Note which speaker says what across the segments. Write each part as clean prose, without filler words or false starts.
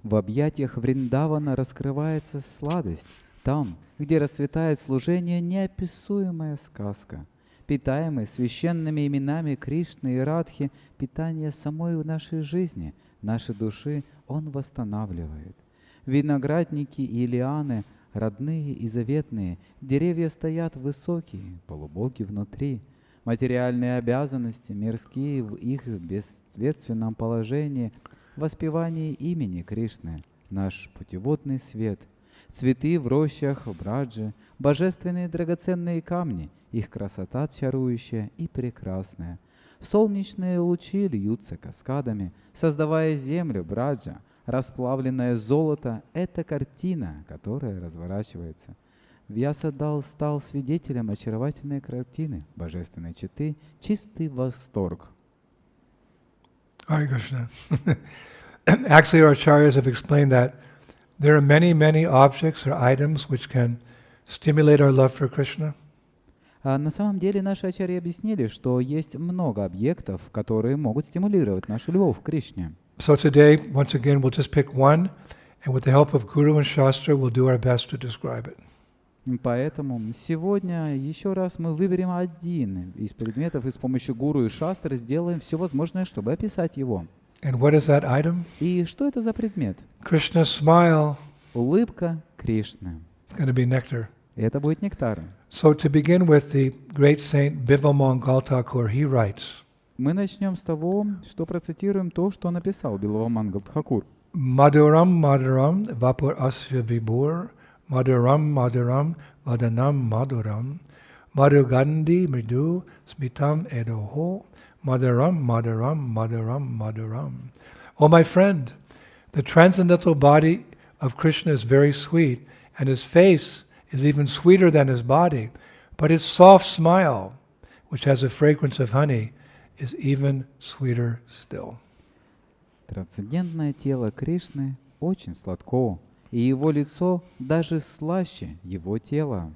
Speaker 1: В объятиях Вриндавана раскрывается сладость. Там, где расцветает служение, неописуемая сказка. Питаемый священными именами Кришны и Радхи, питание самой нашей жизни, нашей души Он восстанавливает. Виноградники и лианы, родные и заветные, деревья стоят высокие, полубоги внутри. Материальные обязанности, мирские в их бесстветственном положении, воспевание имени Кришны, наш путеводный свет, цветы в рощах Браджи, божественные драгоценные камни, их красота чарующая и прекрасная. Солнечные лучи льются каскадами, создавая землю Браджа. Расплавленное золото — это картина, которая разворачивается. Вьяса стал свидетелем очаровательной картины божественной четы, чистый восторг.
Speaker 2: Hare Krishna. Actually, our acharyas have explained that there are many, many objects or items which can stimulate our love for Krishna.
Speaker 1: На самом деле наши ачарьи объяснили, что есть много объектов, которые могут стимулировать нашу любовь к Кришне.
Speaker 2: So today, once again, we'll just pick one, and with the help of Guru and Shastra, we'll do our best to describe it.
Speaker 1: Поэтому сегодня еще раз мы выберем один из предметов и с помощью гуру и шастры сделаем все возможное, чтобы описать его.
Speaker 2: And what is that item?
Speaker 1: И что это за предмет?
Speaker 2: Krishna's smile.
Speaker 1: Улыбка Кришны.
Speaker 2: It's going to be nectar.
Speaker 1: Это будет нектар.
Speaker 2: So to begin with, the great saint Bimalmangal Thakur, he writes,
Speaker 1: Мы начнем с того, что процитируем то, что написал Билавамангал Тхакур.
Speaker 2: Madhuram Madhuram Vapur Asya Vibhur Madhuram Madhuram Vadanam Madhuram Madhugandhi Mridu Smitam Edoho Madhuram Madhuram Madhuram Madhuram. Oh my friend, the transcendental body of Krishna is very sweet, and his face is even sweeter than his body, but his soft smile, which has a fragrance of honey, is even sweeter still.
Speaker 1: Трансцендентное тело Кришны очень сладко, и его лицо даже слаще его тела.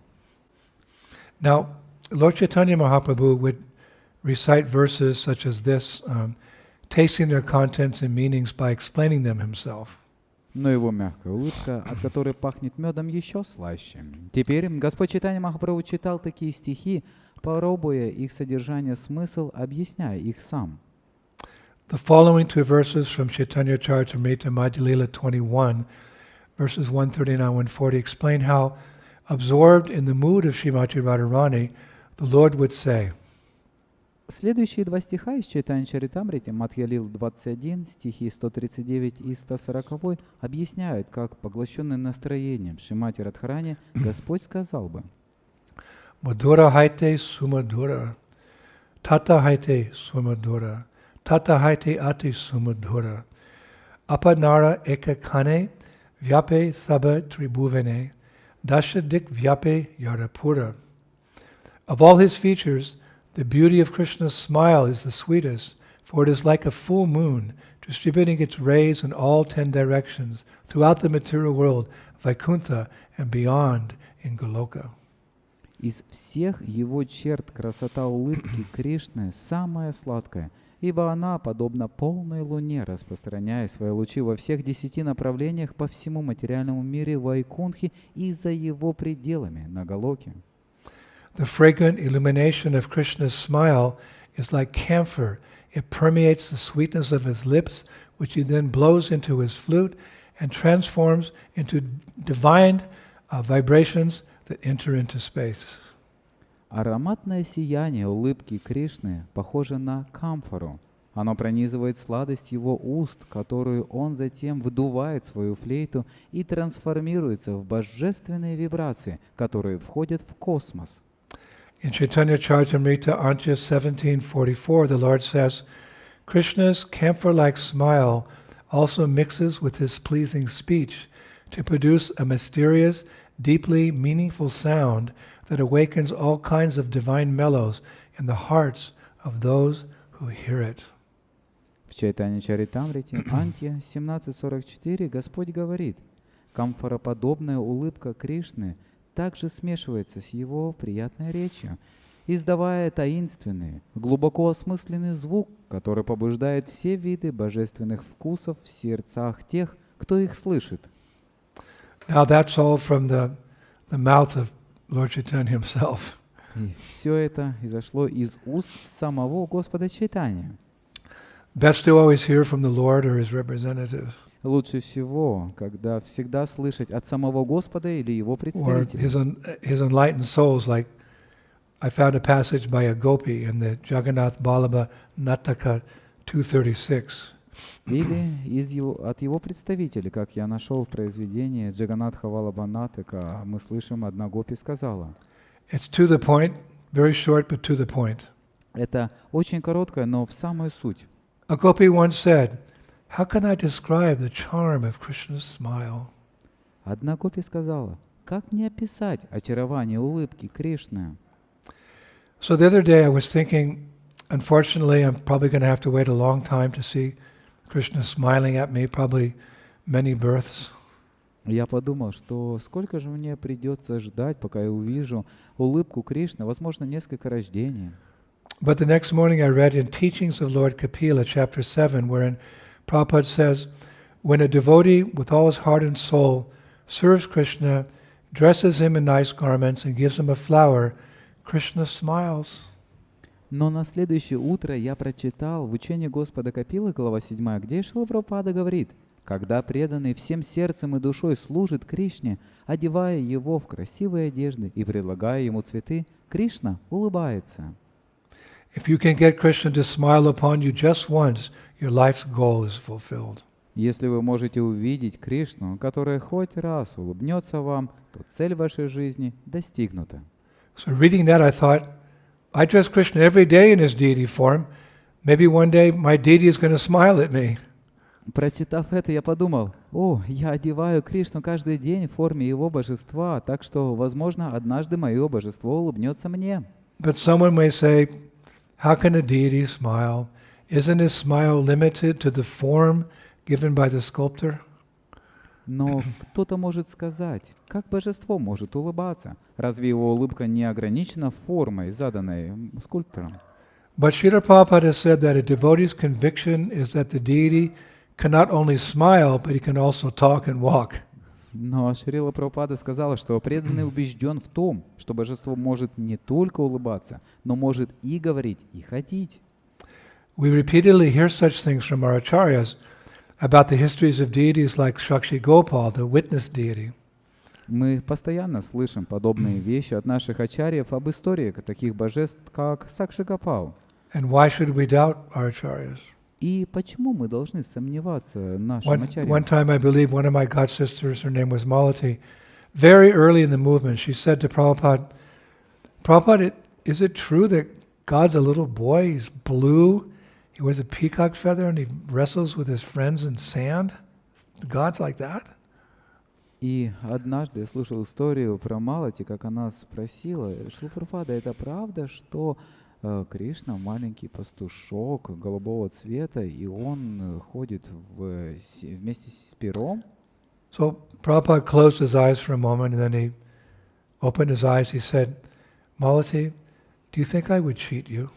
Speaker 2: Now, Lord Chaitanya Mahaprabhu would recite verses such as this, tasting their contents and meanings by explaining them himself.
Speaker 1: Но его мягкая улыбка, от которой пахнет медом, еще слаще. Теперь Господь Чайтанья Махапрабху читал такие стихи, пробуя их содержание, смысл, объясняя их сам.
Speaker 2: The following two verses from Chaitanya Charitamrita Madhya Lila 21, verses 139-140, explain how, absorbed in the mood of Srimati Radharani, the Lord would say.
Speaker 1: Следующие два стиха из Чайтанья Чаритамрити, Мадхья Лила 21, стихи 139 и 140, объясняют, как, поглощенный настроением Шримати Радхарани, Господь сказал бы:
Speaker 2: Madhura haite sumadhura, tata haite sumadhura, tata haite ati sumadhura, apanara ekakane vyape sabha tribhuvane, dashadik vyape yarapura. Of all his features, the beauty of Krishna's smile is the sweetest, for it is like a full moon, distributing its rays in all 10 directions throughout the material world, Vaikuntha, and beyond in Goloka.
Speaker 1: Из всех его черт красота улыбки Кришны самая сладкая, ибо она, подобно полной луне, распространяя свои лучи во всех 10 направлениях по всему материальному миру Вайкунтхи и за его пределами на Галоке.
Speaker 2: The fragrant illumination of Krishna's smile is like camphor. It permeates the sweetness of his lips, which he then blows into his flute and transforms into divine vibrations that enter into space.
Speaker 1: Ароматное сияние улыбки Кришны похоже на камфору. Оно пронизывает сладость его уст, которую он затем вдувает в свою флейту и трансформируется в божественные вибрации, которые входят в космос.
Speaker 2: In Chaitanya Charitamrita, Antya 1744, the Lord says, Krishna's camphor-like smile also mixes with his pleasing speech to produce a mysterious, deeply meaningful sound that awakens all kinds of divine mellows in the hearts of those who hear it.
Speaker 1: В Чайтанья Чаритамрите, Антья 1744, Господь говорит: камфороподобная улыбка Кришны также смешивается с его приятной речью, издавая таинственный, глубоко осмысленный звук, который побуждает все виды божественных вкусов в сердцах тех, кто их слышит?
Speaker 2: Now that's all from the mouth of Lord Chaitanya himself.
Speaker 1: И все это изошло из уст самого Господа Чайтаньи.
Speaker 2: Best to always hear from the Lord or his representative,
Speaker 1: Лучше всего, когда всегда слышать от самого Господа или Его
Speaker 2: or
Speaker 1: представителя.
Speaker 2: his enlightened souls. Like I found a passage by a gopi in the Jagannath Ballabha Nataka 236.
Speaker 1: Или от его представителей, как я нашел в произведении Джаганатха Валабханатака, мы слышим, одна гопи сказала.
Speaker 2: It's to the point, very short, but to the point.
Speaker 1: Это очень короткое, но в самую суть.
Speaker 2: A gopi once said, "How can I describe the charm of Krishna's smile?"
Speaker 1: Одна гопи сказала, как мне описать очарование улыбки Кришны?
Speaker 2: So the other day I was thinking, unfortunately, I'm probably going to have to wait a long time to see Krishna smiling at me, probably many births.
Speaker 1: Я подумал, что сколько же мне придется ждать, пока я увижу улыбку Кришны, возможно, несколько рождений.
Speaker 2: But the next morning I read in Teachings of Lord Kapila, chapter 7, wherein Prabhupada says, when a devotee with all his heart and soul serves Krishna, dresses him in nice garments and gives him a flower, Krishna smiles.
Speaker 1: Но на следующее утро я прочитал в учении Господа Капилы, глава 7, где Шрила Прабхупада говорит, когда преданный всем сердцем и душой служит Кришне, одевая его в красивые одежды и предлагая ему цветы, Кришна улыбается.
Speaker 2: If you can get Krishna to smile upon you just once, your life's goal is fulfilled.
Speaker 1: Если вы можете увидеть Кришну, которая хоть раз улыбнется вам, то цель вашей жизни достигнута.
Speaker 2: So reading that, I thought, I dress Krishna every day in his deity form. Maybe one day my deity is going to smile at me.
Speaker 1: Прочитав это, я подумал, я одеваю Кришну каждый день в форме его божества, так что, возможно, однажды мое божество улыбнется мне.
Speaker 2: But someone may say, how can a deity smile? Isn't his smile limited to the form given by the sculptor?
Speaker 1: Но кто-то может сказать, как божество может улыбаться? Разве его улыбка не ограничена формой, заданной скульптором?
Speaker 2: But Srila Prabhupada said that a devotee's conviction is that the deity can not only smile, but he can also talk and walk.
Speaker 1: Но Шрила Прабхупада сказала, что преданный убежден в том, что божество может не только улыбаться, но может и говорить, и ходить.
Speaker 2: We repeatedly hear such things from our acharyas about the histories of deities like Shakshi Gopal, the witness deity.
Speaker 1: Мы постоянно слышим подобные вещи от наших ачарьев об истории таких божеств, как Сакши-Гопал.
Speaker 2: And why should we doubt our acharyas?
Speaker 1: И почему мы должны сомневаться в нашем
Speaker 2: One
Speaker 1: ачарье?
Speaker 2: time, I believe one of my god sisters, her name was Malati, very early in the movement, she said to Prabhupada, Prabhupada, is it true that God's a little boy, he's blue, he wears a peacock feather and he wrestles with his friends in sand? God's like that?
Speaker 1: И однажды я слышал историю про Малати, как она спросила, Шрила Прабхупада, это правда, что Кришна маленький пастушок голубого цвета, и он ходит вместе с пером?
Speaker 2: So Prabhupada closed his eyes for a moment and then he opened his eyes, he said, Malati, do you think I would cheat you?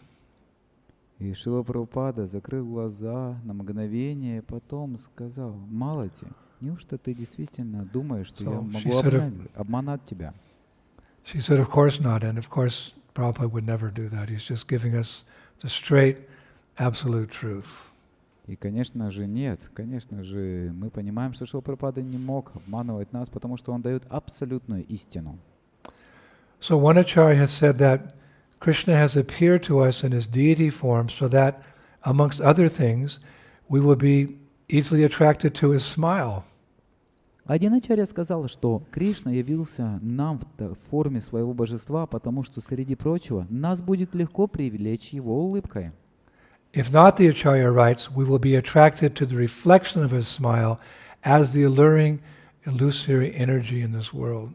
Speaker 1: И Шрила Прабхупада закрыл глаза на мгновение, потом сказал, Малати, неужто ты действительно думаешь, что я могу обмануть тебя?
Speaker 2: She said, of course not, and of course Prabhupada would never do that. He's just giving us the straight, absolute truth.
Speaker 1: И, конечно же, нет. Конечно же, мы понимаем, что Шрила Прабхупада не мог обманывать нас, потому что он дает абсолютную истину.
Speaker 2: So one acharya has said that Krishna has appeared to us in his deity form so that, amongst other things, we will be easily attracted to his smile.
Speaker 1: Один ачарья сказал, что Кришна явился нам в форме своего божества, потому что, среди прочего, нас будет легко привлечь его улыбкой.
Speaker 2: If not, the acharya writes, we will be attracted to the reflection of his smile as the alluring, illusory energy in this world.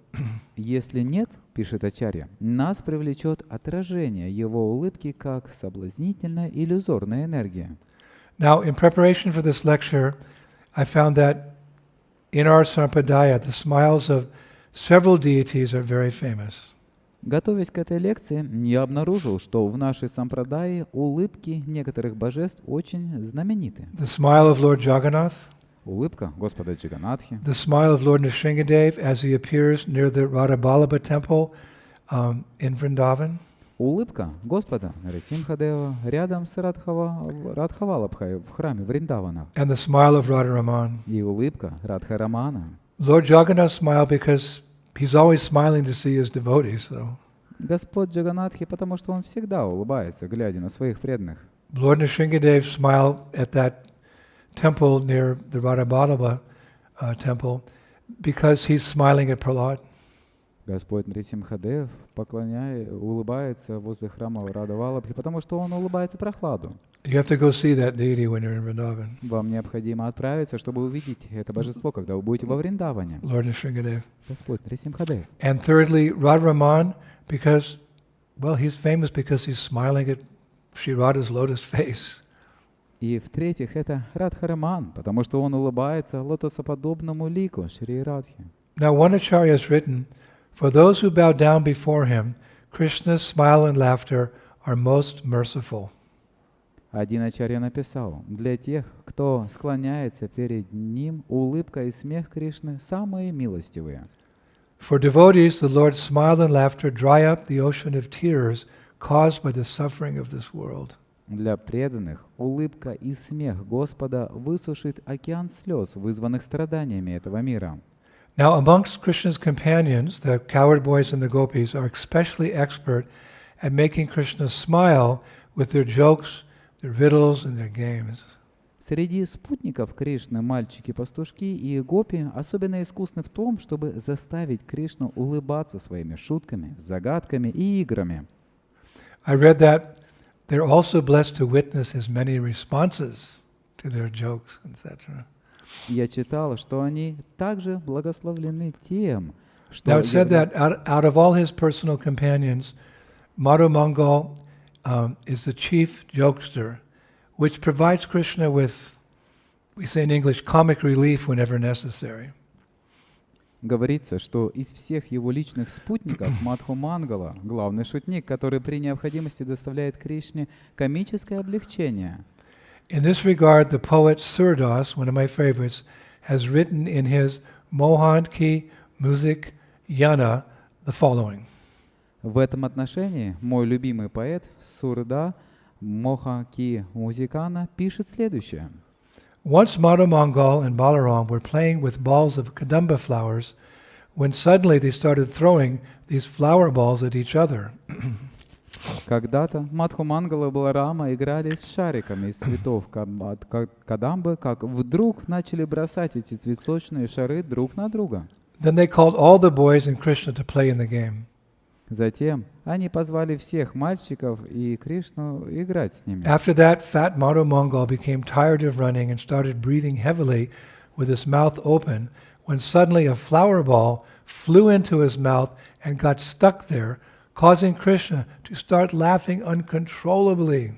Speaker 1: Если нет, пишет ачарья, нас привлечет отражение его улыбки как соблазнительная иллюзорная энергия.
Speaker 2: Now, in preparation for this lecture, I found that in our sampradaya, the smiles of several deities are very famous.
Speaker 1: Готовясь к этой лекции, я обнаружил, что в нашей сампрадае улыбки некоторых божеств очень знамениты.
Speaker 2: The smile of Lord Jagannath,
Speaker 1: Улыбка Господа Джаганатхи.
Speaker 2: The smile of Lord Nrsingadev as he appears near the Radhaballabha temple in Vrindavan.
Speaker 1: Улыбка Господа Нарисимхадева рядом с Радхавалабхой в храме Вриндавана.
Speaker 2: And the smile of Radharaman.
Speaker 1: И улыбка Радхарамана.
Speaker 2: Lord Jagannath smiled because he's always smiling to see his devotees. So.
Speaker 1: Господь Джаганатхи, потому что он всегда улыбается, глядя на своих преданных.
Speaker 2: Lord Nrsingadev smiled at that temple near the Radhaballabha temple because he's smiling at Prahlad.
Speaker 1: Господь Нрисимхадев улыбается возле храма Радхавалабхи, потому что он улыбается Прохладу.
Speaker 2: You have to go see that deity when you're in Vrindavan.
Speaker 1: Вам необходимо отправиться, чтобы увидеть это божество, когда вы будете во Вриндаване.
Speaker 2: Lord Nrsingadev.
Speaker 1: Господь Нрисимхадев.
Speaker 2: And thirdly, Radharaman, because, well, he's famous because he's smiling at Sri Radha's lotus face.
Speaker 1: И в-третьих, это Радхараман, потому что он улыбается лотосоподобному лику Шри Радхи.
Speaker 2: Now, one acharya has written, for those who bow down before him, Krishna's smile and laughter are most merciful.
Speaker 1: Один ачарья написал, для тех, кто склоняется перед ним, улыбка и смех Кришны самые милостивые.
Speaker 2: For devotees, the Lord's smile and laughter dry up the ocean of tears caused by the suffering of this world.
Speaker 1: Для преданных улыбка и смех Господа высушит океан слез, вызванных страданиями этого мира.
Speaker 2: Now, amongst Krishna's companions, the cowherd boys and the gopis are especially expert at making Krishna smile with their jokes, their riddles, and their games.
Speaker 1: Среди спутников Кришны мальчики-пастушки и гопи особенно искусны в том, чтобы заставить Кришну улыбаться своими шутками, загадками и играми.
Speaker 2: I read that they're also blessed to witness his many responses to their jokes, etc.
Speaker 1: Я читал, что они также благословлены тем, что...
Speaker 2: Now it said that out of all his personal companions, Madhu Mangal is the chief jokester, which provides Krishna with, we say in English, comic relief whenever necessary.
Speaker 1: Говорится, что из всех его личных спутников Мадху Мангала главный шутник, который при необходимости доставляет Кришне комическое облегчение.
Speaker 2: In this regard, the poet Surdas, one of my favorites, has written in his Mohan Ki Music Yana the following.
Speaker 1: В этом отношении мой любимый поэт Сурда Моха Ки Музикана пишет следующее.
Speaker 2: Once Madhu Mangal and Balaram were playing with balls of kadamba flowers when suddenly they started throwing these flower balls at each other.
Speaker 1: Когда-то Мадху Мангала и Баларама играли с шариками из цветов кадамбы, как вдруг начали бросать эти цветочные шары друг на друга.
Speaker 2: Then they called all the boys and Krishna to play in the game.
Speaker 1: Затем они позвали всех мальчиков и Кришну играть с ними.
Speaker 2: After that, fat Madhu Mangal became tired of running and started breathing heavily with his mouth open when suddenly a flower ball flew into his mouth and got stuck there, causing Krishna to start laughing uncontrollably.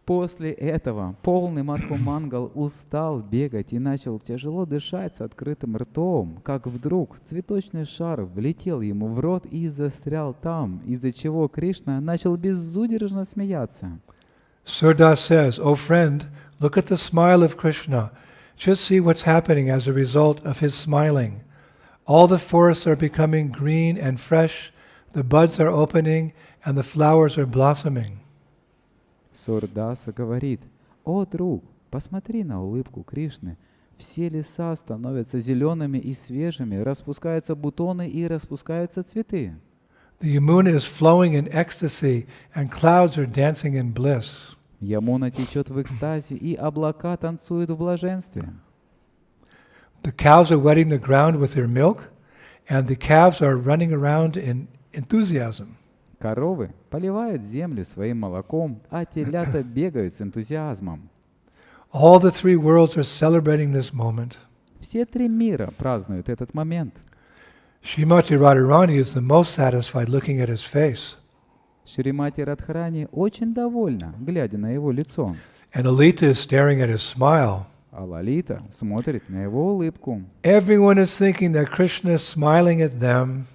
Speaker 1: После этого полный Мадху Мангал устал бегать и начал тяжело дышать с открытым ртом, как вдруг цветочный шар влетел ему в рот и застрял там, из-за чего Кришна начал безудержно смеяться.
Speaker 2: Surdas says, "O friend, look at the smile of Krishna. Just see what's happening as a result of his smiling. All the forests are becoming green and fresh, the buds are opening, and the flowers are blossoming."
Speaker 1: Сурдаса говорит: «О, друг, посмотри на улыбку Кришны. Все леса становятся зелеными и свежими, распускаются бутоны и распускаются цветы.
Speaker 2: The Yamuna is flowing in ecstasy, and clouds are dancing in bliss.
Speaker 1: Ямуна течет в экстазе, и облака танцуют в блаженстве.
Speaker 2: The cows are wetting the ground with their milk, and the calves are running around in enthusiasm.
Speaker 1: Коровы поливают землю своим молоком, а телята бегают с энтузиазмом.
Speaker 2: All the three worlds are celebrating this moment.
Speaker 1: Все три мира празднуют этот момент.
Speaker 2: Srimati Radharani is the most satisfied looking at his face.
Speaker 1: Шримати Радхарани очень довольна, глядя на его лицо.
Speaker 2: And Lalita is staring at his smile.
Speaker 1: А Лалита смотрит на его улыбку.
Speaker 2: Everyone is thinking that Krishna is smiling at them.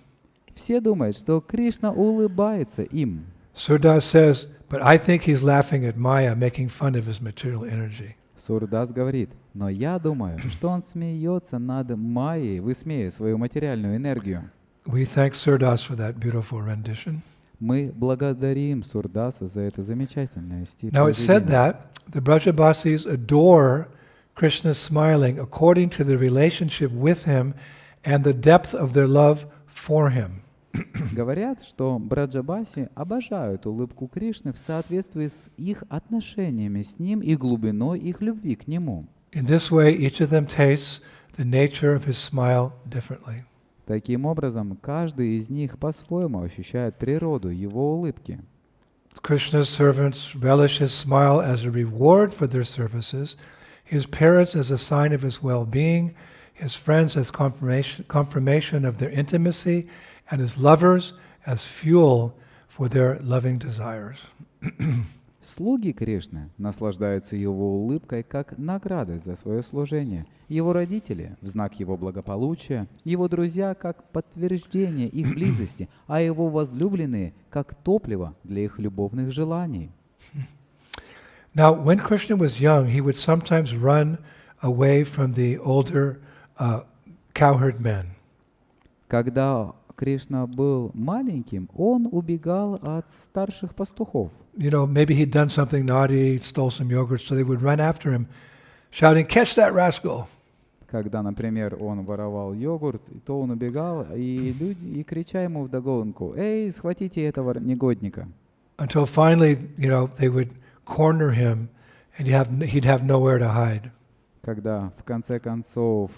Speaker 1: Все думают, что Кришна улыбается им.
Speaker 2: Surdas says, but I think he's laughing at Maya, making fun of his material energy.
Speaker 1: Сурдас говорит, но я думаю, что он смеется над Майей, высмеивая свою материальную энергию.
Speaker 2: We thank Surdas for that beautiful rendition.
Speaker 1: Мы благодарим Сурдаса за это замечательное
Speaker 2: Now it's said
Speaker 1: стихотворение.
Speaker 2: that the Brajabasis adore Krishna's smiling according to the relationship with him and the depth of their love for him.
Speaker 1: Говорят, что браджабаси обожают улыбку Кришны в соответствии с их отношениями с ним и глубиной их любви к нему.
Speaker 2: In this way, each of them tastes the nature of his smile differently.
Speaker 1: Таким образом, каждый из них по-своему ощущает природу его улыбки.
Speaker 2: Krishna's servants relish his smile as a reward for their services, his parents as a sign of his well-being, his friends as confirmation of their intimacy, and his lovers as fuel for their loving desires.
Speaker 1: Слуги Кришны наслаждаются его улыбкой как наградой за свое служение, его родители в знак его благополучия, его друзья как подтверждение их близости, а его возлюбленные как топливо для их любовных желаний.
Speaker 2: Now, when Krishna was young, he would sometimes run away from the older cowherd men.
Speaker 1: Когда Кришна был маленьким, он убегал от старших пастухов.
Speaker 2: You know, maybe he'd done something naughty, stole some yogurt, so they would run after him, shouting, "Catch that rascal!"
Speaker 1: Когда, например, он воровал йогурт, то он убегал, и крича ему вдогонку: «Эй, схватите этого негодника!»
Speaker 2: Until finally, you know, they would corner him, and he'd have nowhere to hide.
Speaker 1: Когда в конце концов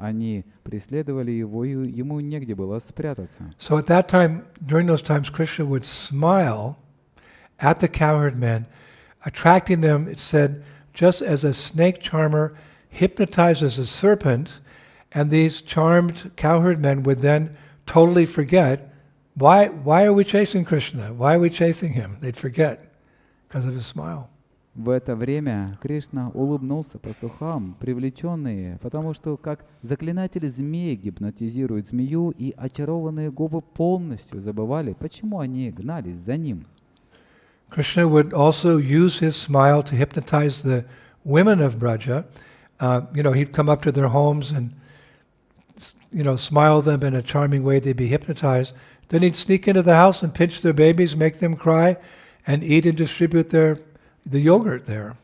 Speaker 1: они преследовали его, и ему негде было спрятаться.
Speaker 2: So at that time, during those times, Krishna would smile at the cowherd men, attracting them, it said, just as a snake charmer hypnotizes a serpent, and these charmed cowherd men would then totally forget, why are we chasing Krishna? Why are we chasing him? They'd forget because of his smile.
Speaker 1: В это время Кришна улыбнулся пастухам, привлеченные, потому что как заклинатель змей гипнотизирует змею, и очарованные губы полностью забывали, почему они гнались за ним.
Speaker 2: Krishna would also use his smile to hypnotize the women of Braja. You know, he'd come up to their homes and, you know, smile them in a charming way. They'd be hypnotized. Then he'd sneak into the house and pinch their babies, make them cry, and eat and distribute the yogurt there.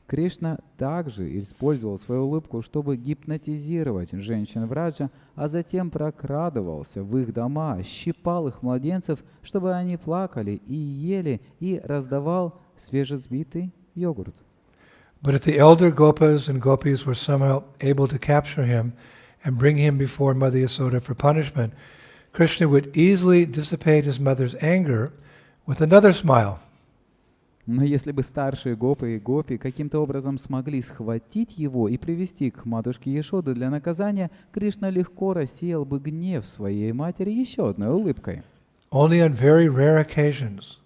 Speaker 1: Кришна также использовал свою улыбку, чтобы гипнотизировать женщин Браджа, а затем прокрадывался в их дома, щипал их младенцев, чтобы они плакали и ели, и раздавал свежесбитый йогурт.
Speaker 2: But if the elder Gopas and Gopis were somehow able to capture him and bring him before Mother Yasoda for punishment, Krishna would easily dissipate his mother's anger with another smile.
Speaker 1: Но если бы старшие гопы и гопи каким-то образом смогли схватить его и привести к матушке Яшоды для наказания, Кришна легко рассеял бы гнев своей матери еще одной улыбкой.
Speaker 2: Only on very rare occasions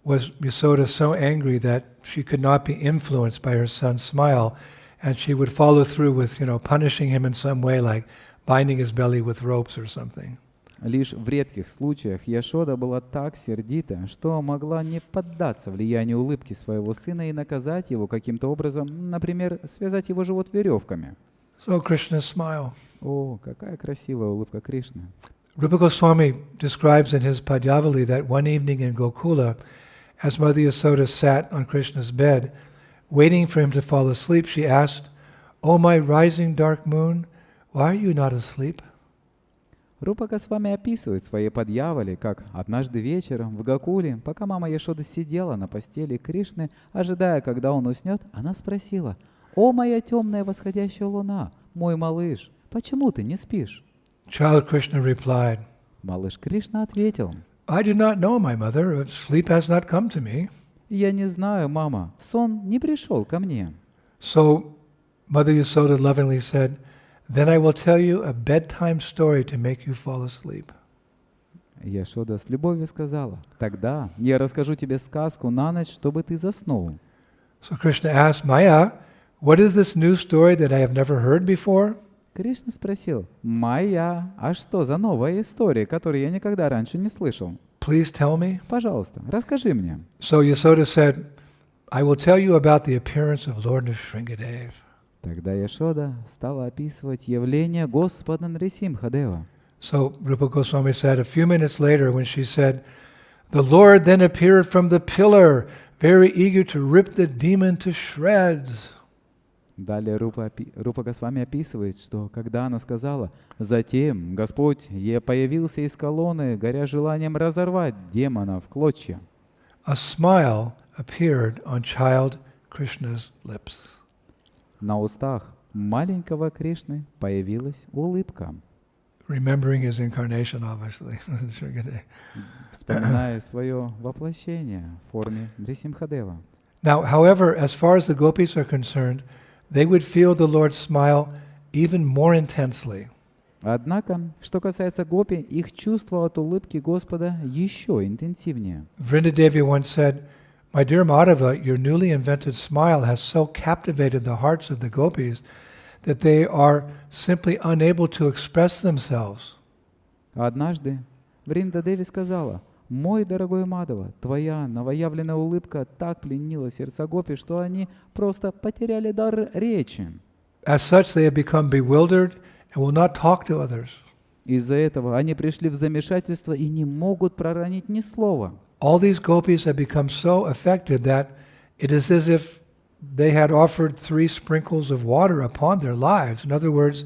Speaker 2: was Yasoda so angry that she could not be influenced by her son's smile, and she would follow through with, you know, punishing him in some way, like binding his belly with ropes or something.
Speaker 1: Лишь в редких случаях Яшода была так сердита, что могла не поддаться влиянию улыбки своего сына и наказать его каким-то образом, например, связать его живот веревками.
Speaker 2: So Krishna's smile.
Speaker 1: О, какая красивая улыбка Кришны.
Speaker 2: Rupa Goswami describes in his Padyavali that one evening in Gokula, as Mother Yasoda sat on Krishna's bed, waiting for him to fall asleep, she asked, "Oh, my rising dark moon, why are you not asleep?"
Speaker 1: Рупа Госвами описывает в своей Падьявали, как однажды вечером в Гокуле, пока мама Яшода сидела на постели Кришны, ожидая, когда он уснет, она спросила: «О, моя темная восходящая луна, мой малыш, почему ты не спишь?»
Speaker 2: Child Krishna replied,
Speaker 1: Малыш Кришна ответил:
Speaker 2: "I do not know, my mother. Sleep has not come to me."
Speaker 1: «Я не знаю, мама, сон не пришел ко мне».
Speaker 2: So Mother Yasoda lovingly said, "Then I will tell you a bedtime story to make you fall asleep."
Speaker 1: Яшода с любовью сказала: «Тогда я расскажу тебе сказку на ночь, чтобы ты заснул».
Speaker 2: So Krishna asked, "Maya, what is this new story that I have never heard before?"
Speaker 1: Кришна спросил: «Майя, а что за новая история, которую я никогда раньше не слышал?
Speaker 2: Please tell me.
Speaker 1: Пожалуйста, расскажи мне».
Speaker 2: So Yasoda said, I will tell you about the appearance of Lord Nrsimhadev.
Speaker 1: Тогда Яшода стала описывать явление Господа Нрисимхадева.
Speaker 2: So Rupa Goswami said a few minutes later when she said, "The Lord then appeared from the pillar, very eager to rip the demon to shreds."
Speaker 1: Далее Рупа Госвами описывает, что когда она сказала, «Затем Господь появился из колонны, горя желанием разорвать демона в клочья».
Speaker 2: A smile appeared on child Krishna's lips.
Speaker 1: На устах маленького Кришны появилась улыбка,
Speaker 2: Remembering his incarnation, obviously.
Speaker 1: вспоминая свое воплощение в форме Нрисимхадева.
Speaker 2: Now, however, as far as the gopis are concerned, they would feel the Lord's smile even more intensely.
Speaker 1: Однако, что касается гопи, их чувство от улыбки Господа еще интенсивнее.
Speaker 2: Vrindadevi once said, "My dear Madhava, your newly invented smile has so captivated the hearts of the gopis that they are simply unable to express themselves."
Speaker 1: Однажды Вринда Деви сказала, «Мой дорогой Мадава, твоя новоявленная улыбка так пленила сердца гопи, что они просто потеряли дар речи».
Speaker 2: As such, they have become bewildered and will not talk to others.
Speaker 1: Из-за этого они пришли в замешательство и не могут проронить ни слова.
Speaker 2: All these gopis have become so affected that it is as if they had offered 3 sprinkles of water upon their lives. In other words,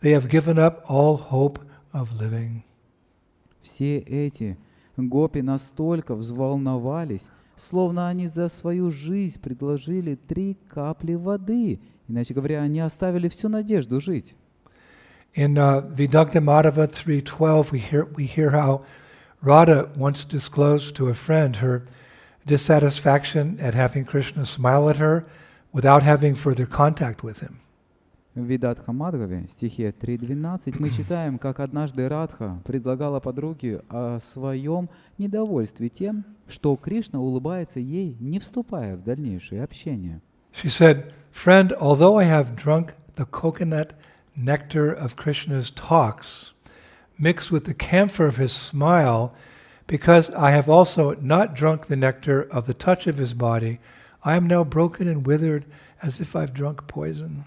Speaker 2: they have given up all hope of living.
Speaker 1: Все эти гопи настолько взволновались, словно они за свою жизнь предложили 3 капли воды. Иначе говоря, они оставили всю надежду жить.
Speaker 2: In Vidagdha Madhava 3:12, we hear how Radha once disclosed to a friend her dissatisfaction at having Krishna smile at her without having further contact with him.
Speaker 1: В Видатха Мадхаве, стихе 3.12, мы читаем, как однажды Радха предлагала подруге о своем недовольстве тем, что Кришна улыбается ей, не вступая в дальнейшее общение.
Speaker 2: She said, "Friend, although I have drunk the coconut nectar of Krishna's talks, mixed with the camphor of his smile, because I have also not drunk the nectar of the touch of his body, I am now broken and withered as if I've drunk poison."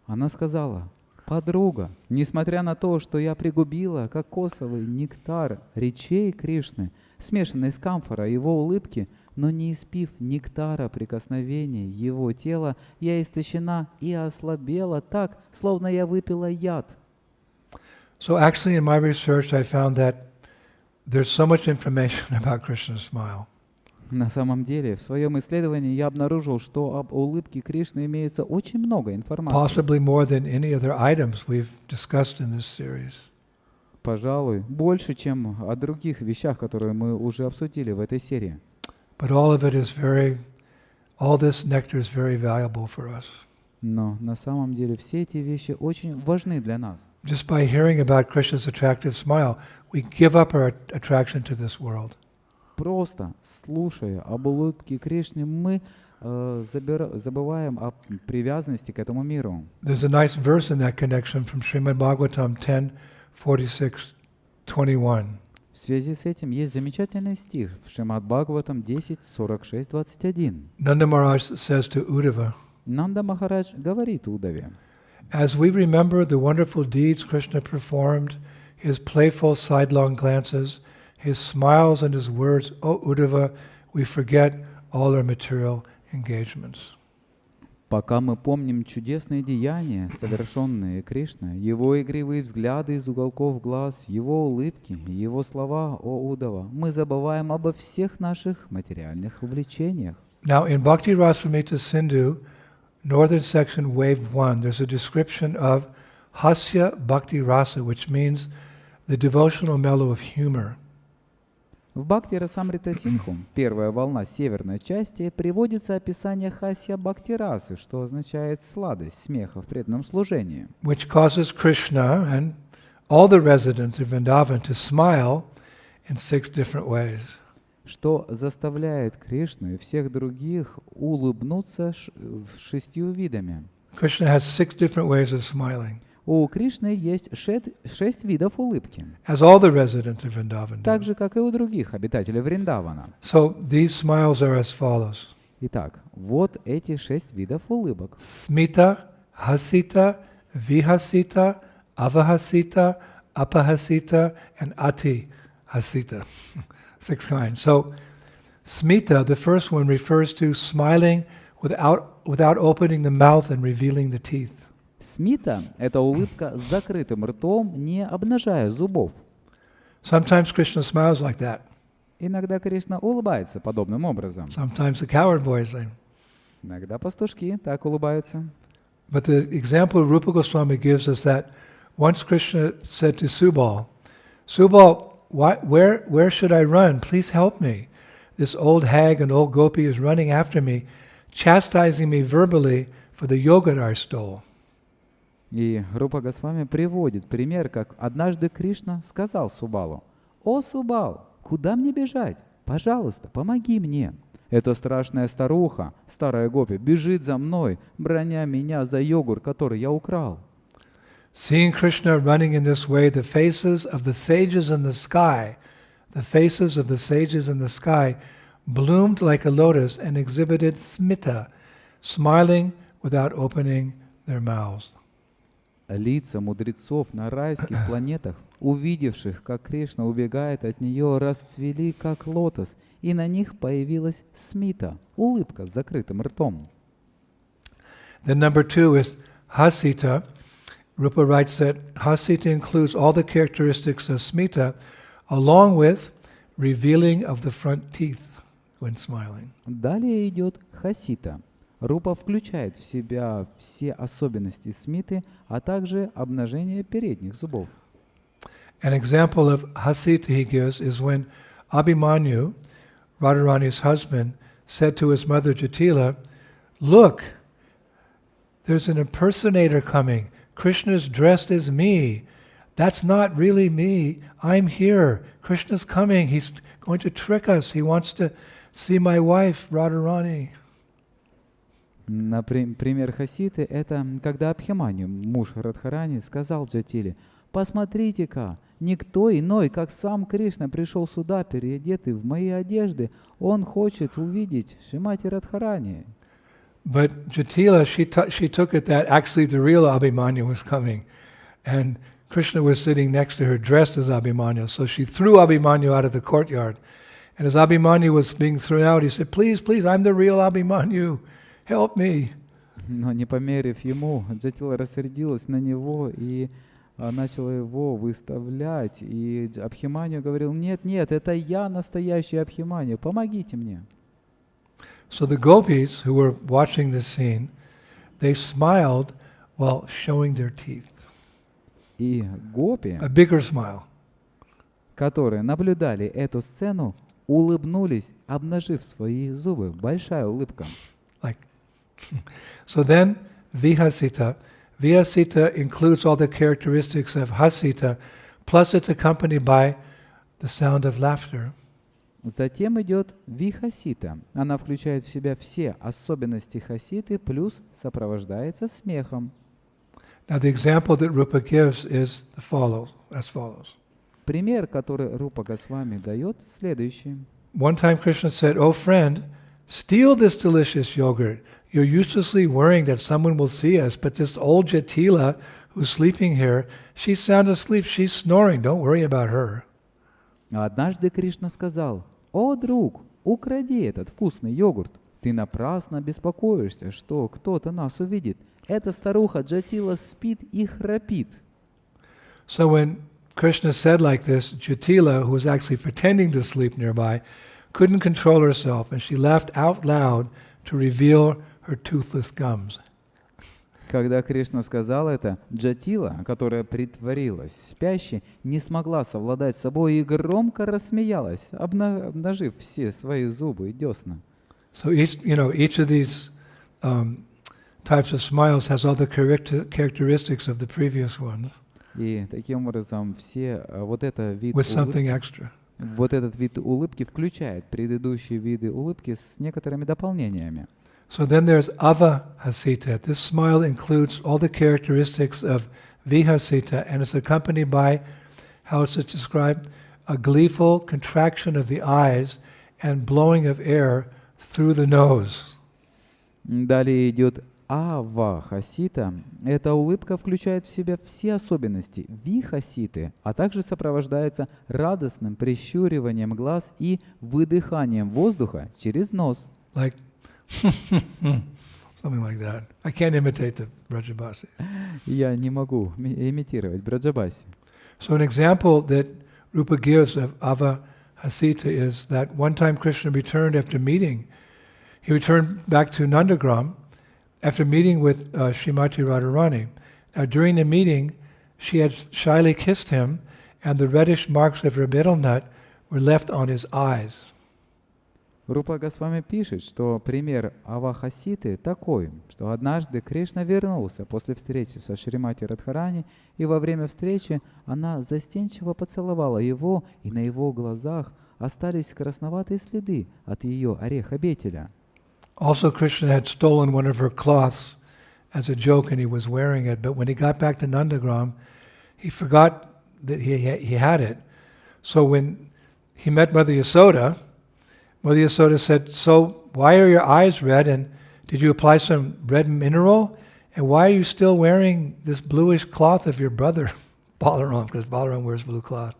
Speaker 1: Она сказала, «Подруга, несмотря на то, что я пригубила кокосовый нектар речей Кришны, смешанный с камфора его улыбки, но не испив нектара прикосновения его тела, я истощена и ослабела так, словно я выпила яд».
Speaker 2: So actually in my research I found that there's so much information about Krishna's smile.
Speaker 1: На самом деле, в своем исследовании я обнаружил, что об улыбке Кришны имеется очень много информации.
Speaker 2: Possibly more than any other items we've discussed in this series.
Speaker 1: Пожалуй, больше, чем о других вещах, которые мы уже обсудили в этой серии.
Speaker 2: But all this nectar is very valuable for us.
Speaker 1: Но на самом деле все эти вещи очень важны для нас.
Speaker 2: Just by hearing about Krishna's attractive smile, we give up our attraction to this world.
Speaker 1: Просто слушая об улыбке Кришны, мы забываем о привязанности к этому миру.
Speaker 2: There's a nice verse in that connection from Srimad Bhagavatam 10:46-21.
Speaker 1: В связи с этим есть замечательный стих в Шримад Бхагаватам 10:46-21.
Speaker 2: Nanda Maharaj says to Uddhava,
Speaker 1: Нанда Махарадж говорит Удаве,
Speaker 2: "As we remember the wonderful deeds Krishna performed, his playful sidelong glances, his smiles and his words, O Uddhava, we forget all our material engagements."
Speaker 1: пока мы помним чудесные деяния, совершенные Кришной, его игривые взгляды из уголков глаз, его улыбки, его слова, о Удава, мы забываем обо всех наших материальных увлечениях.
Speaker 2: Now in Bhakti Rasamrita Sindhu, northern section, wave 1, there's a description of Hasya Bhakti Rasa, which means the devotional mellow of humor.
Speaker 1: В Бхакти Расамрита Синху, первая волна северной части, приводится описание хасья бхакти-расы, что означает сладость смеха в преданном служении,
Speaker 2: Which causes Krishna and all the residents of Vrindavan to smile in 6 different ways.
Speaker 1: что заставляет Кришну и всех других улыбнуться 6 видами.
Speaker 2: Krishna has 6 different ways of smiling.
Speaker 1: У Кришны есть 6 видов улыбки,
Speaker 2: as all the residents of Vrindavan do.
Speaker 1: так же, как и у других обитателей Вриндавана.
Speaker 2: So these smiles are as follows.
Speaker 1: Итак, вот эти 6 видов улыбок.
Speaker 2: Smita, hasita, vihasita, avahasita, apahasita, and ati hasita. 6 kinds. So smita, the first one, refers to smiling without opening the mouth and revealing the teeth.
Speaker 1: Смита — это улыбка с закрытым ртом, не обнажая зубов.
Speaker 2: Sometimes Krishna smiles like that.
Speaker 1: Иногда Кришна улыбается подобным образом.
Speaker 2: Sometimes the coward boys like.
Speaker 1: Иногда пастушки так улыбаются.
Speaker 2: But the example Rupa Goswami gives us that once Krishna said to Subal, Subal, where should I run? Please help me. This old hag and old gopi is running after me, chastising me verbally for the yoga that I stole.
Speaker 1: И Рупа Госвами приводит пример, как однажды Кришна сказал Субалу: «О, Субал, куда мне бежать? Пожалуйста, помоги мне. Эта страшная старуха, старая гопи, бежит за мной, броня меня за йогур, который я украл».
Speaker 2: Seeing Krishna running in this way, the faces of the sages in the sky, bloomed like a lotus and exhibited smita, smiling without opening their mouths.
Speaker 1: Лица мудрецов на райских планетах, увидевших, как Кришна убегает от нее, расцвели, как лотос, и на них появилась смита, улыбка с закрытым ртом.
Speaker 2: Then number 2 is hasita. Rupa writes that hasita includes all the characteristics of smita, along with revealing of the front teeth when smiling.
Speaker 1: Далее идет хасита. Рупа включает в себя все особенности смиты, а также обнажение передних зубов.
Speaker 2: An example of hasita he gives is when Abhimanyu, Radharani's husband, said to his mother Jatila, "Look, there's an impersonator coming. Krishna's dressed as me. That's not really me. I'm here. Krishna's coming. He's going to trick us. He wants to see my wife, Radharani."
Speaker 1: Пример хаситы — это когда Абхиманью, муж Радхарани, сказал Джатиле: «Посмотрите-ка, никто иной, как сам Кришна, пришел сюда, переодетый в мои одежды. Он хочет увидеть Шримати Радхарани».
Speaker 2: But Jatila, she took it that actually the real Abhimanyu was coming, and Krishna was sitting next to her dressed as Abhimanyu. So she threw Abhimanyu out of the courtyard. And as Abhimanyu was being thrown out, he said, "Please, please, I'm the real Abhimanyu. Help me."
Speaker 1: Но не померив ему, Джатила рассердилась на него и начала его выставлять. И Абхиманью говорил: «Нет, нет, это я настоящий Абхиманью, помогите мне».
Speaker 2: So the gopis who were watching this scene, they smiled while showing their teeth.
Speaker 1: И гопи,
Speaker 2: A bigger smile.
Speaker 1: которые наблюдали эту сцену, улыбнулись, обнажив свои зубы. Большая улыбка.
Speaker 2: Like, so then vihasita. Vihasita includes all the characteristics of hasita, plus it's accompanied by the sound of laughter.
Speaker 1: Затем идет вихасита. Она включает в себя все особенности хаситы, плюс сопровождается смехом.
Speaker 2: Now the example that Rupa gives is as follows.
Speaker 1: Пример, который Рупа Госвами дает, следующий.
Speaker 2: One time Krishna said, "Oh friend, steal this delicious yogurt. You're uselessly worrying that someone will see us, but this old Jatila who's sleeping here, she's sound asleep, she's snoring, don't worry about her."
Speaker 1: Однажды Кришна сказал: «О, друг, укради этот вкусный йогурт. Ты напрасно беспокоишься, что кто-то нас увидит. Эта старуха Джатила спит и храпит».
Speaker 2: So when Krishna said like this, Jatila, who was actually pretending to sleep nearby, couldn't control herself, and she laughed out loud to reveal her toothless gums.
Speaker 1: Когда Кришна сказал это, Джатила, которая притворилась спящей, не смогла совладать с собой и громко рассмеялась, обнажив все свои зубы и десна.
Speaker 2: So each of these types of smiles has all the characteristics of the previous ones.
Speaker 1: И таким образом вот этот вид улыбки включает предыдущие виды улыбки с некоторыми дополнениями.
Speaker 2: So then there's avahasita. This smile includes all the characteristics of vihasita, and it's accompanied by, how is it described, a gleeful contraction of the eyes and blowing of air through the nose.
Speaker 1: Далее идет авахасита. Эта улыбка включает в себя все особенности вихаситы, а также сопровождается радостным прищуриванием глаз и выдыханием воздуха через нос.
Speaker 2: Like something like that. I can't imitate the Brajabasi.
Speaker 1: Я не могу имитировать Браджабаси.
Speaker 2: So an example that Rupa gives of avahasita is that one time Krishna returned after meeting. He returned back to Nandagram after meeting with Srimati Radharani. Now during the meeting, she had shyly kissed him, and the reddish marks of her betel nut were left on his eyes.
Speaker 1: Рупа Госвами пишет, что пример авахаситы такой, что однажды Кришна вернулся после встречи со Шримати Радхарани, и во время встречи она застенчиво поцеловала его, и на его глазах остались красноватые следы от ее ореха бетеля.
Speaker 2: Also, Krishna had stolen one of her cloths as a joke, and he was wearing it. But when he got back to Nandagram, he forgot that he had it. So when he met Mother Yasoda said, "So why are your eyes red? And did you apply some red mineral? And why are you still wearing this bluish cloth of your brother Balaram? Because Balaram wears blue cloth."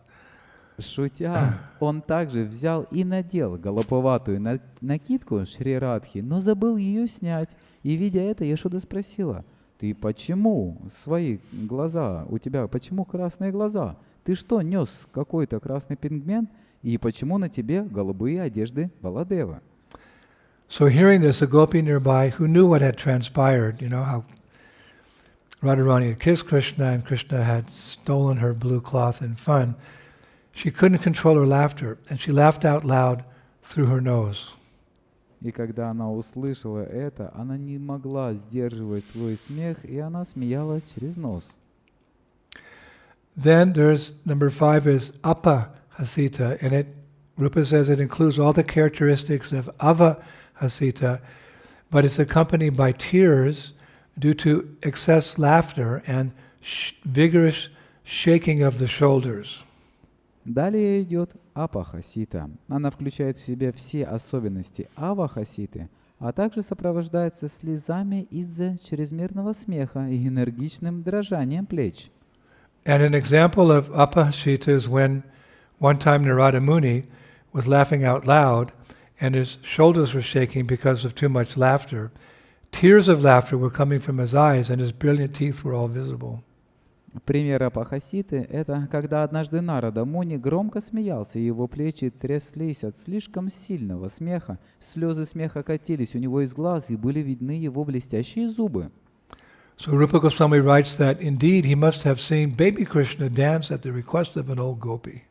Speaker 1: Шутя, он также взял и надел голубоватую накидку Шри Радхи, но забыл ее снять. И, видя это, Яшода спросила: «Ты почему свои глаза, у тебя почему красные глаза? Ты что, нес какой-то красный пигмент? И почему на тебе голубые одежды Баладева?»
Speaker 2: So hearing this, a gopi nearby, who knew what had transpired, how Radharani had kissed Krishna and Krishna had stolen her blue cloth in fun, she couldn't control her laughter, and she laughed out loud through her nose.
Speaker 1: И когда она услышала это, она не могла сдерживать свой смех, и она смеялась через нос.
Speaker 2: Then there's number 5 is apahasita, and it Rupa says it includes all the characteristics of avahasita, but it's accompanied by tears due to excess laughter and vigorous shaking of the shoulders.
Speaker 1: Далее идет апахасита. Она включает в себя все особенности авахаситы, а также сопровождается слезами из-за чрезмерного смеха и энергичным дрожанием плеч.
Speaker 2: And an example of apahasita is when one time Narada Muni was laughing out loud and his shoulders were shaking because of too much laughter. Tears of laughter were coming from his eyes and his brilliant teeth were all visible.
Speaker 1: Пример апахаситы — это когда однажды Нарада Муни громко смеялся, и его плечи тряслись от слишком сильного смеха, слезы смеха катились у него из глаз, и были видны его блестящие зубы.
Speaker 2: So Rupa Goswami writes that indeed he must have seen baby Krishna dance at the request of an old gopi.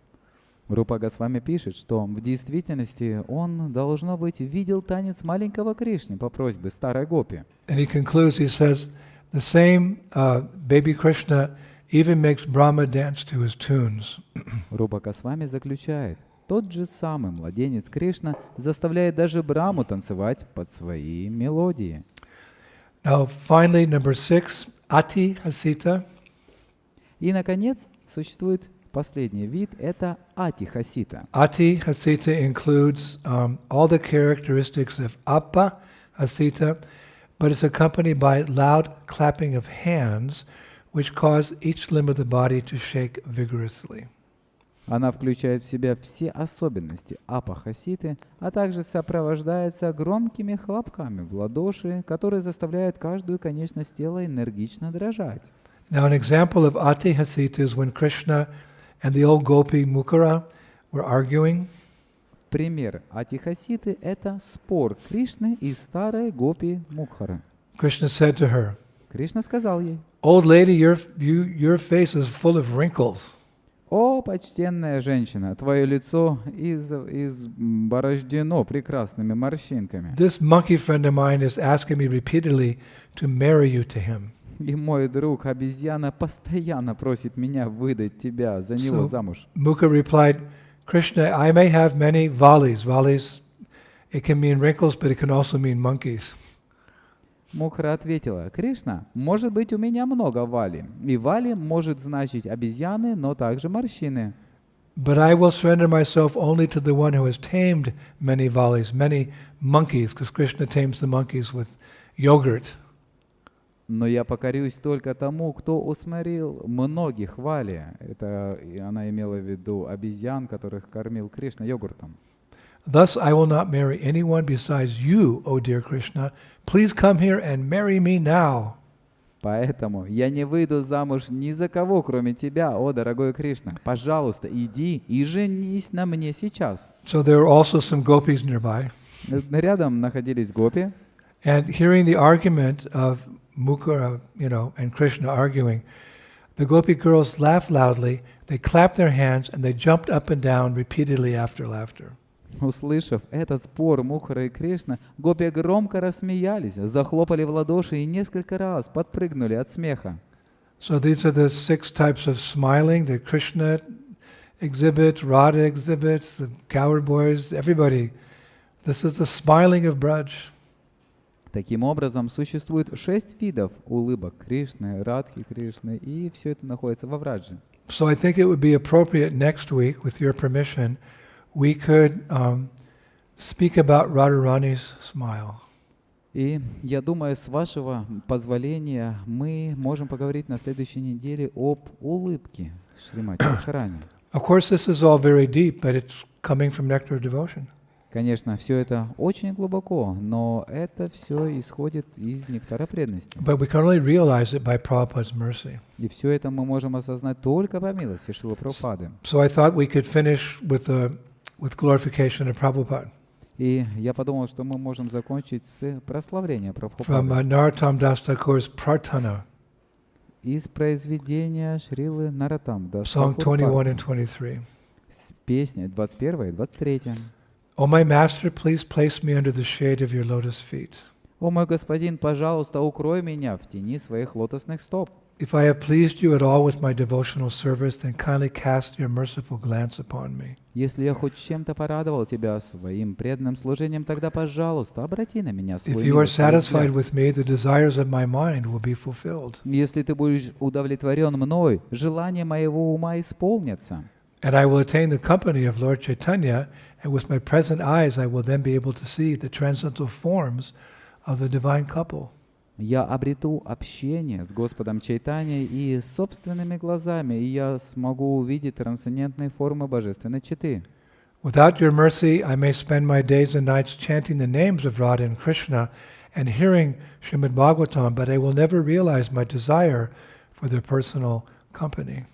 Speaker 1: Рупа Госвами пишет, что в действительности он, должно быть, видел танец маленького Кришны по просьбе старой гопи.
Speaker 2: And he concludes, he says, the same baby Krishna even makes Brahma dance to his tunes.
Speaker 1: Рупа Госвами заключает: тот же самый младенец Кришна заставляет даже Браму танцевать под свои мелодии.
Speaker 2: Now, finally, number 6, ati hasita.
Speaker 1: И, наконец, существует последний вид — это атихасита.
Speaker 2: Ati hasita includes all the characteristics of apa hasita, but it's accompanied by loud clapping of hands, which cause each limb of the body to shake vigorously.
Speaker 1: Она включает в себя все особенности апахаситы, а также сопровождается громкими хлопками в ладоши, которые заставляют каждую конечность тела энергично дрожать.
Speaker 2: Now, an example of ati hasita is when Krishna and the old gopi Mukara were arguing.
Speaker 1: Пример атихаситы — это спор Кришны и старой гопи Мукхары.
Speaker 2: Krishna said to her,
Speaker 1: Кришна сказал ей:
Speaker 2: "Old lady, your face is full of wrinkles."
Speaker 1: «О, почтенная женщина, твое лицо изборождено прекрасными морщинками.
Speaker 2: This monkey friend of mine is asking me repeatedly to marry you to him.
Speaker 1: И мой друг обезьяна постоянно просит меня выдать тебя за него замуж».
Speaker 2: Mukha replied, "Krishna, I may have many valis. Valis, it can mean wrinkles, but it can also mean monkeys."
Speaker 1: Мукхара ответила: Кришна, может быть, у меня много вали. И вали может значить обезьяны, но также морщины.
Speaker 2: But I will surrender myself only to the one who has tamed many valis, many monkeys, because Krishna tames the monkeys with yogurt.
Speaker 1: Но я покорюсь только тому, кто усмирил многих вали. Это она имела в виду обезьян, которых кормил Кришна йогуртом.
Speaker 2: Thus I will not marry anyone besides you, O dear Krishna. Please come here and marry me now.
Speaker 1: Поэтому я не выйду замуж ни за кого, кроме тебя, о дорогой Кришна. Пожалуйста, иди и женись на мне сейчас.
Speaker 2: So there were also some gopis nearby.
Speaker 1: Рядом находились гопи.
Speaker 2: And hearing the argument of Mukara, and Krishna arguing, the gopi girls laughed loudly, they clapped their hands, and they jumped up and down repeatedly after laughter.
Speaker 1: Услышав этот спор Мукхара и Кришна, гопи громко рассмеялись, захлопали в ладоши и несколько раз подпрыгнули от смеха.
Speaker 2: So these are the 6 types of smiling that Krishna exhibits, Radha exhibits, the coward boys, everybody. This is the smiling of Braj.
Speaker 1: Таким образом, существует 6 видов улыбок Кришны, Радхи Кришны, и все это находится во Врадже.
Speaker 2: So I think it would be appropriate next week, with your permission, we could speak about Radharani's smile.
Speaker 1: И я думаю, с вашего позволения мы можем поговорить на следующей неделе об улыбке Шримати Радхарани.
Speaker 2: Of course, this is all very deep, but it's coming from nectar of devotion.
Speaker 1: Конечно, все это очень глубоко, но это все исходит из нектара преданности.
Speaker 2: But we can only realize it by Prabhupada's mercy.
Speaker 1: И все это мы можем осознать только по милости Шрилы Прабхупады.
Speaker 2: So I thought we could finish with glorification of Prabhupada.
Speaker 1: И я подумал, что мы можем закончить с прославлением
Speaker 2: From
Speaker 1: Прабхупады.
Speaker 2: Narottam Das Thakur's Prarthana,
Speaker 1: Из произведения Шрилы Нароттам Дас
Speaker 2: Song
Speaker 1: Тхакур
Speaker 2: 21 and 23.
Speaker 1: с песни 21 и 23.
Speaker 2: O my master, please place me under the shade of your lotus feet.
Speaker 1: «О мой господин, пожалуйста, укрой меня в тени своих лотосных стоп.
Speaker 2: If I have pleased you at all with my devotional service, then kindly cast your merciful glance upon me.
Speaker 1: Если я хоть чем-то порадовал тебя своим преданным служением, тогда, пожалуйста, обрати на меня свой
Speaker 2: If you are
Speaker 1: милостивый
Speaker 2: satisfied
Speaker 1: взгляд.
Speaker 2: with me, the desires of my mind will be fulfilled.
Speaker 1: Если ты будешь удовлетворен мной, желания моего ума исполнятся.
Speaker 2: And I will attain the company of Lord Chaitanya, and with my present eyes I will then be able to see the transcendental forms of the divine couple.
Speaker 1: Я обрету общение с Господом Чайтаньей и собственными глазами, и я смогу увидеть трансцендентные формы божественной четы.
Speaker 2: Without your mercy, I may spend my days and nights chanting the names of Radha and Krishna and hearing Srimad Bhagavatam, but I will never realize my desire for their personal company.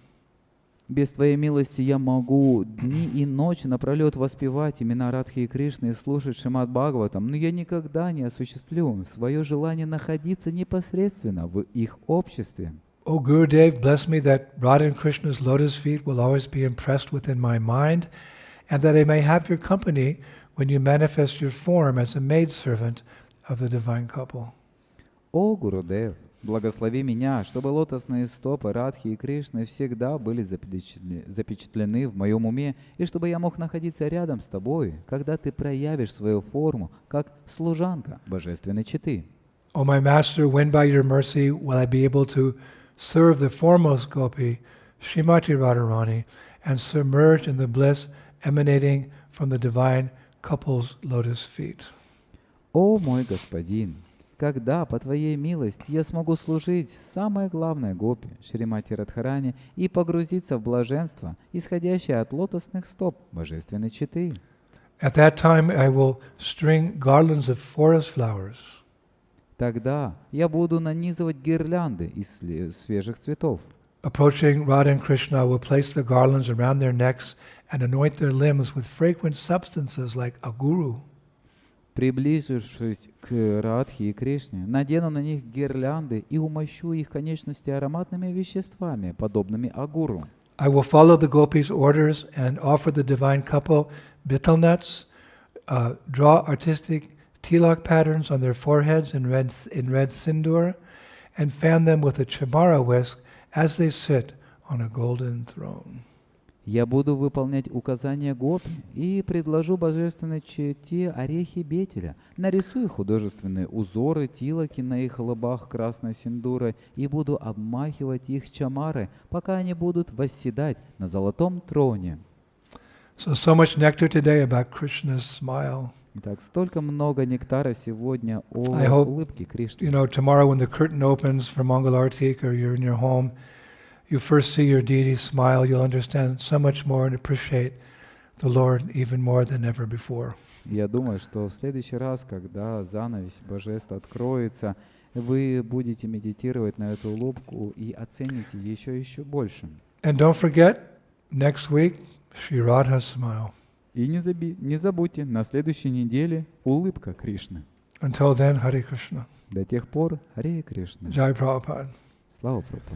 Speaker 1: Без Твоей милости я могу дни и ночи напролет воспевать имена Радхи и Кришны и слушать Шримад Бхагаватам, но я никогда не осуществлю свое желание находиться непосредственно в их обществе.
Speaker 2: O Gurudev, bless me that Radha and Krishna's lotus feet will always be impressed within my mind, and that I may have your company when you manifest your form as a maidservant of the divine couple.
Speaker 1: О Гурудев, благослови меня, чтобы лотосные стопы Радхи и Кришны всегда были запечатлены в моем уме, и чтобы я мог находиться рядом с Тобой, когда Ты проявишь свою форму, как служанка божественной четы.
Speaker 2: O my master, when by your mercy will I be able to serve the foremost gopi, Srimati Radharani, and submerge in the bliss emanating from the divine couple's lotus feet.
Speaker 1: О мой господин, когда по Твоей милости я смогу служить самое главное гопи, Шримати Радхарани, и погрузиться в блаженство, исходящее от лотосных стоп божественной четы.
Speaker 2: At that time I will string garlands of forest flowers.
Speaker 1: Тогда я буду нанизывать гирлянды из свежих цветов.
Speaker 2: Approaching Radha and Krishna, I will place the garlands around their necks and anoint their limbs with fragrant substances like aguru.
Speaker 1: Приблизившись к Радхе и Кришне, надену на них гирлянды и умощу их конечности ароматными веществами, подобными агуру.
Speaker 2: I will follow the gopis' orders and offer the divine couple betel nuts, draw artistic tilak patterns on their foreheads in red sindoor, and fan them with a chamara whisk as they sit on a golden throne.
Speaker 1: Я буду выполнять указания гопи и предложу божественной чете орехи бетеля. Нарисую художественные узоры тилаки на их лбах красной синдурой и буду обмахивать их чамары, пока они будут восседать на золотом троне.
Speaker 2: So much nectar today about Krishna's smile.
Speaker 1: Итак, столько много нектара сегодня о
Speaker 2: I hope,
Speaker 1: улыбке Кришны.
Speaker 2: Tomorrow when the curtain opens for Mangal Artik or you're in your home, you first see your deity smile, you'll understand so much more and appreciate the Lord even more than ever before.
Speaker 1: Я думаю, что в следующий раз, когда занавес божеств откроется, вы будете медитировать на эту улыбку и оцените еще больше.
Speaker 2: And don't forget, next week, Sri Radha's smile.
Speaker 1: И не забудьте, на следующей неделе улыбка Кришны.
Speaker 2: Until then, Hare Krishna.
Speaker 1: До тех пор, Харе Кришна.
Speaker 2: Jai Prabhupada.
Speaker 1: Слава Прабхупаде.